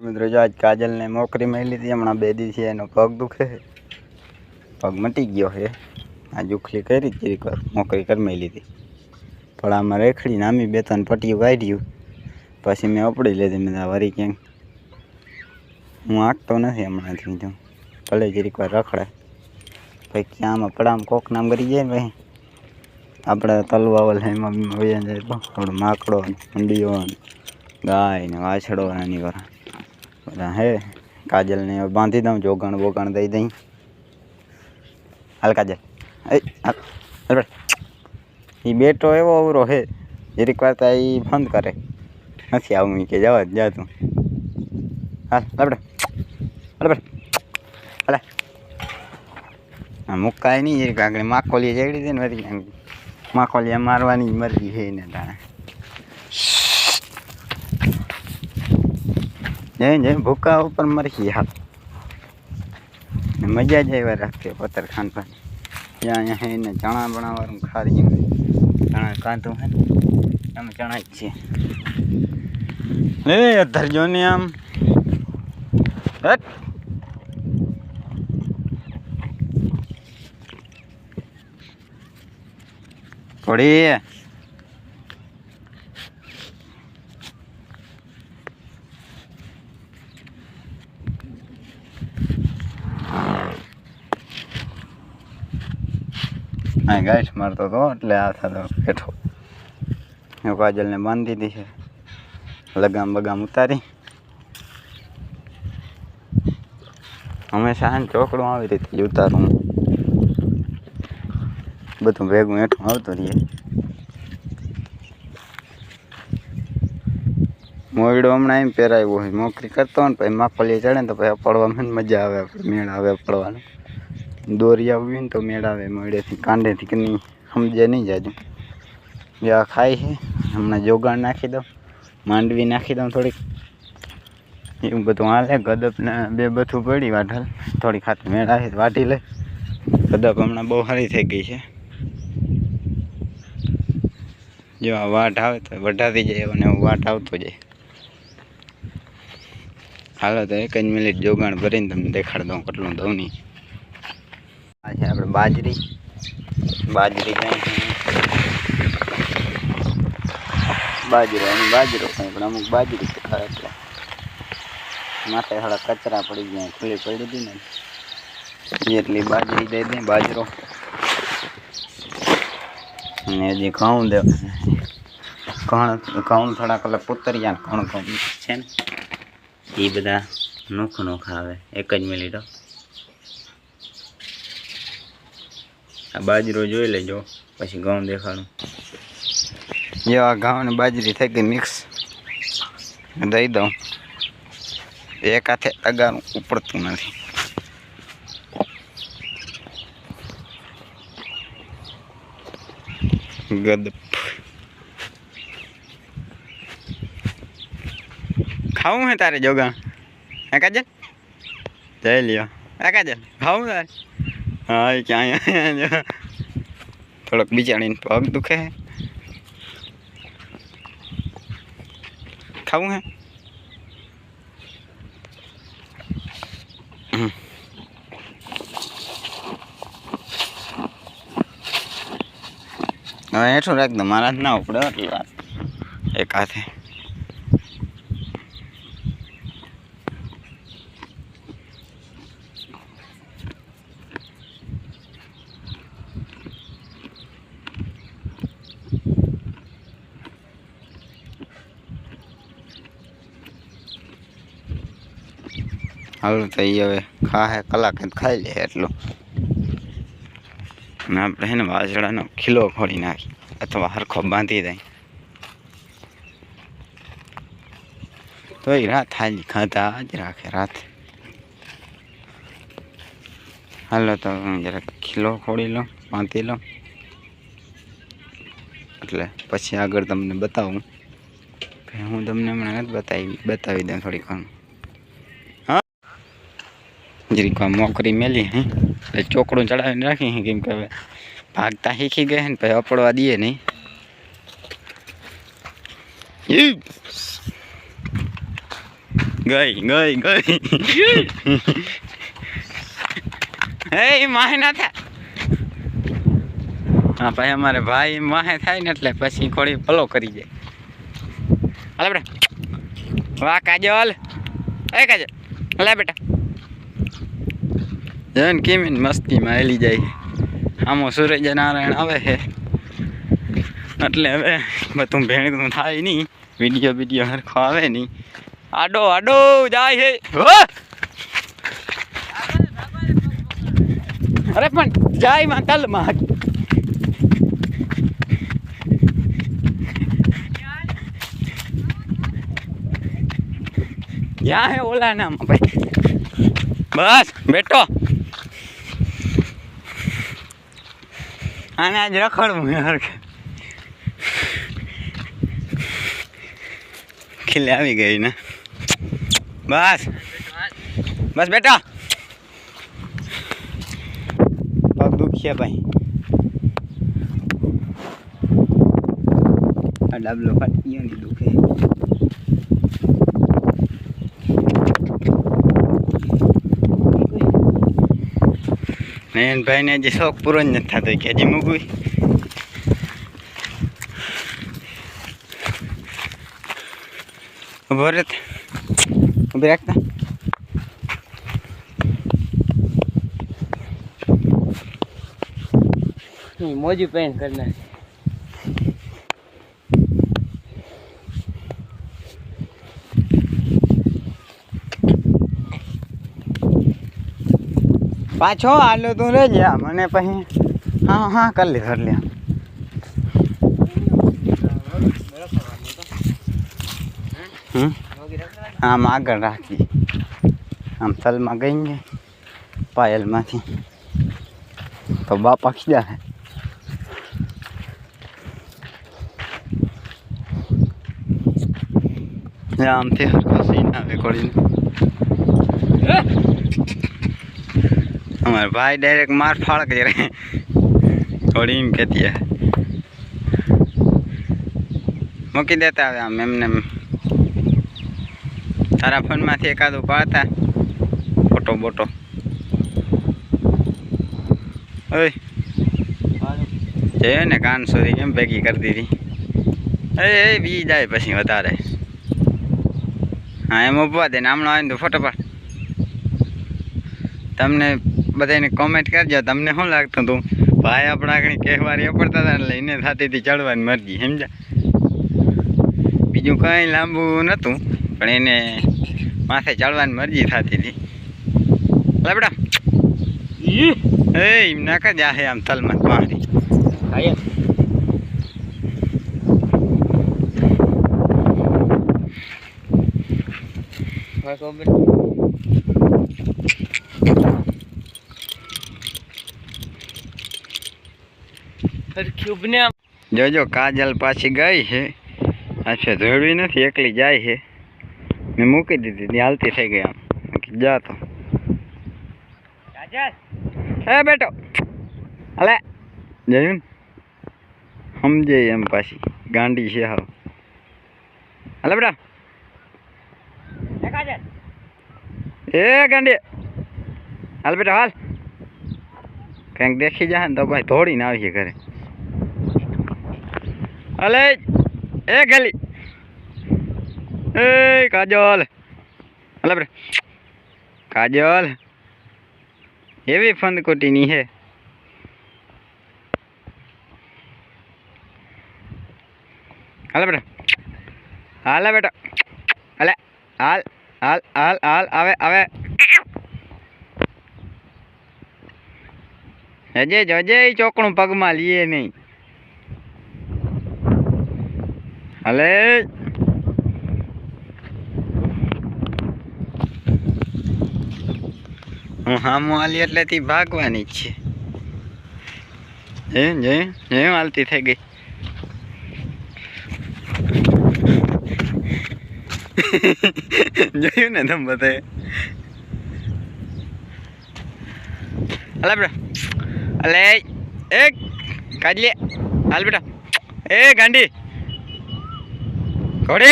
મિત્રો જો આજ કાજલને મોકરી મળી હતી હમણાં 2 દિવસ એનો પગ દુખે છે. પગ મટી ગયો છે. આ જુખલી કરી હતી વાર મોકરી કરી મળી હતી પણ આમાં રેખડી નામી 2-3 પટ્ટીઓ કાઢ્યું પછી મેં ઉપડી લીધી. મેં વરી ક્યાંક હું આંકતો નથી હમણાંથી જો ભલે જરીક વાર રખડે પછી ક્યાંમાં પડામ કોક નામ કરી જાય ને ભાઈ આપણે તલવાવલ એમાં વયા જાય તો આપણે માકડો ઊંડીઓ ગાય ને વાછડો એની વાર બધા હે. કાજલને બાંધી દઉં જોગણ બોગણ દઈ દઈ. હાલ કાજલ એ બેટો એવો અવરો હે જરીક વાર તો એ બંધ કરે નથી આવું કે જવા જ જા તું. હાલ બરાબર બરાબર હાલે મુકાય નહીં જરીક આગળ માખોલી ચડી દે ને વળી માખોલિયા મારવાની મરજી છે ને તાણે જય જય ભૂકા ઉપર મરખી હાલ મજા જ એવા રાખીએ પથ્થર ખાન પર ત્યાં અહીંયા હે ને ચણા બનાવવાનું ખારી ચણા કાંધું હે ને એમ ચણા જ છે. એ ધરજો ને આમ થોડી હા ગાઈસ મારતો હતો એટલે આ થતો બેઠો. કાજલને બાંધી દીધી છે લગામ બગામ ઉતારી. હંમેશા ચોકડું આવી રીતે જ ઉતારું બધું ભેગું હેઠું આવતું રહીએ. મોયડો હમણાં એમ પહેરાવ્યો હોય મોકરી કરતો હોય ને પછી માખોલી ચડે ને તો પછી પડવામાં મજા આવે. આપણે મેળ આવે પડવાનું દોરી આવવી ને તો મેળ આવે. મોયડેથી કાંડેથી કે નહીં સમજે નહીં જાજુ જ્યાં ખાય છે. હમણાં જોગાણ નાખી દઉં માંડવી નાખી દઉં થોડીક એવું બધું હાલે. ગદપને 2 બથું પડી વાઢલ થોડી ખાતી મેળ આવે વાટી લે. ગદપ હમણાં બહુ સારી થઈ ગઈ છે. જો આ વાટ આવે તો વઢાતી જાય અને વાટ આવતો જાય. હાલો તો 1 જ મિનિટ જોગાણ ભરીને તમને દેખાડ દઉં કેટલું દઉં નહીં. આ છે આપણે બાજરી બાજરો પણ અમુક બાજરી ખાય એટલે માથે થોડા કચરા પડી ગયા ખુલ્લી પડી હતી ને એટલી બાજરી દઈ દે. બાજરો અને હજી ઘઉં દે ઘઉં થોડાક એટલે પુતરિયા ઘઉં છે ને એ બધા નોખા આવે. 1 જ મિનિટ આ બાજરો જોઈ લેજો પછી ઘઉં દેખાડું. જો આ ઘઉં ને બાજરી થઈ ગઈ મિક્સ દઈ દઉં. એક હાથે અગારું ઉપડતું નથી. ગદપ ખાવું હે તારે જોગા હે કાજલ જઈ લ્યો. હે કાજલ ખાવું તારે? હા એ ક્યાં થોડોક બિચારીને પગ દુખે હે. ખાવું હે? હવે હેઠું રાખ દો મારા જ ના ઉપડે એટલી વાત એક હાથે. હાલું તો એ હવે ખાહે કલાક જ ખાઈ લે એટલું. અને આપણે છે ને વાજડાનો ખીલો ખોલી નાખી અથવા હરખો બાંધી દઈ તો એ રાત હાજી ખાતા જ રાખે રાત. હાલો તો જરાક ખીલો ખોડી લો બાંધી લો એટલે પછી આગળ તમને બતાવું. હું તમને હમણાં નથી બતાવી દઉં થોડીક વાર. જરીક મોકરી મેલી હે એટલે ચોકડું ચડાવીને રાખી કેમ કે હવે ભાગતા શીખી ગયા ને પછી અપડવા દઈએ નહીં. ગઈ એ માહે ના થાય હા ભાઈ અમારે ભાઈ માહે થાય ને એટલે પછી થોડી ફોલો કરી જાય હાલે બેટા વાહ કાજલ એ કાજલ હાલે બેટા જન કેમ મસ્તીમાં હેલી જાય આમો સૂરજ નારાયણ આવે છે એટલે હવે બધું ભેણું થાય નહીં વિડીયો હરખો આવે નહીં આડો જાય છે અરે પણ જાય માં તલમાં ક્યાં હે ઓલા નામ ભાઈ બસ બેટો આને આજ રખડવું હરખે ખીલે આવી ગઈ ને બસ બેટા પગ દુખશે ભાઈ આ ડાબલો ફાટી ગયો ને દુખે નયન ભાઈ ને હજી શોખ પૂરો જ નથી થતો કે હજી મૂકવી ઉભો રે ઉભી રાખતા મોજી પેન્ટ કરી નાખી પાછો હાલો તું રે જા મને પછી હા કરી લે આમ આગળ રાખી આમ તલમાં ગઈ ને પાયલમાંથી તો બાપા ખીજા હે આમથી હરખો સીન આવે કોળીને અમારે ભાઈ ડાયરેક્ટ માર ફાળ કરે થોડી એમ કહેતી મૂકી દેતા આવે આમ એમને તારા ફોનમાંથી એકાદું પાડતા ફોટો બોટો ઓય જોયો ને કાન સુધી કેમ ભેગી કરી દીધી એ બી જાય પછી વધારે હા એમ ઉભવા દે ને હમણાં આવીને તો ફોટો પાડ તમને બધાને કોમેન્ટ કરજો તમને શું લાગતું હતું ભાઈ આપણા આગળ કહેવારી પડતા હતા એટલે એને થતી હતી ચડવાની મરજી સમજા બીજું કંઈ લાંબુ નહોતું પણ એને માથે ચડવાની મરજી થતી હતી બેટા એ એમ ના કર જા આમ તલમાં મારી જોજો કાજલ પાછી ગઈ છે અચ્છા ધોળવી નથી એકલી જાય છે મેં મૂકી દીધી ત્યાં હાલતી થઈ ગઈ આમ જા તો હે બેટો અલે જોયું સમજે એમ પાછી ગાંડી છે હા અલે બેટા એ ગાંડી હાલ બેટા હાલ કંઈક દેખી જાય ને તો ભાઈ દોડીને આવીએ ઘરે અલે એ ગલી એ કાજલ અલે બેટા કાજલ એવી ફંદકોટીની હે હાલે બેટા હાલે બેટા હાલે હાલ હાલ હાલ હાલ આવે હજે જજે ચોકણું પગમાં લીએ નહીં હાલે હું હામું હાલી એટલેથી ભાગવાની જ છે જય હાલતી થઈ ગઈ જોયું ને તમે બધાએ અલે બેટા અલે એ કાજલી હાલ બેટા એ ગાંડી ઘોડે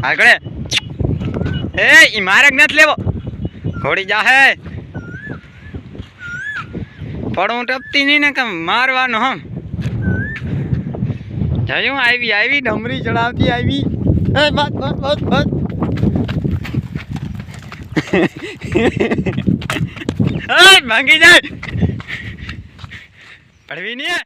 હાલ ઘોડે એ ઈ માર્ગ નથી લેવો ઘોડી જા હે પડું ટપતી નહીં ને કે મારવાનો હમ જયું આવી ડમરી ચડાવતી આવી એ બસ ભાંગી જાય પડવી નહીં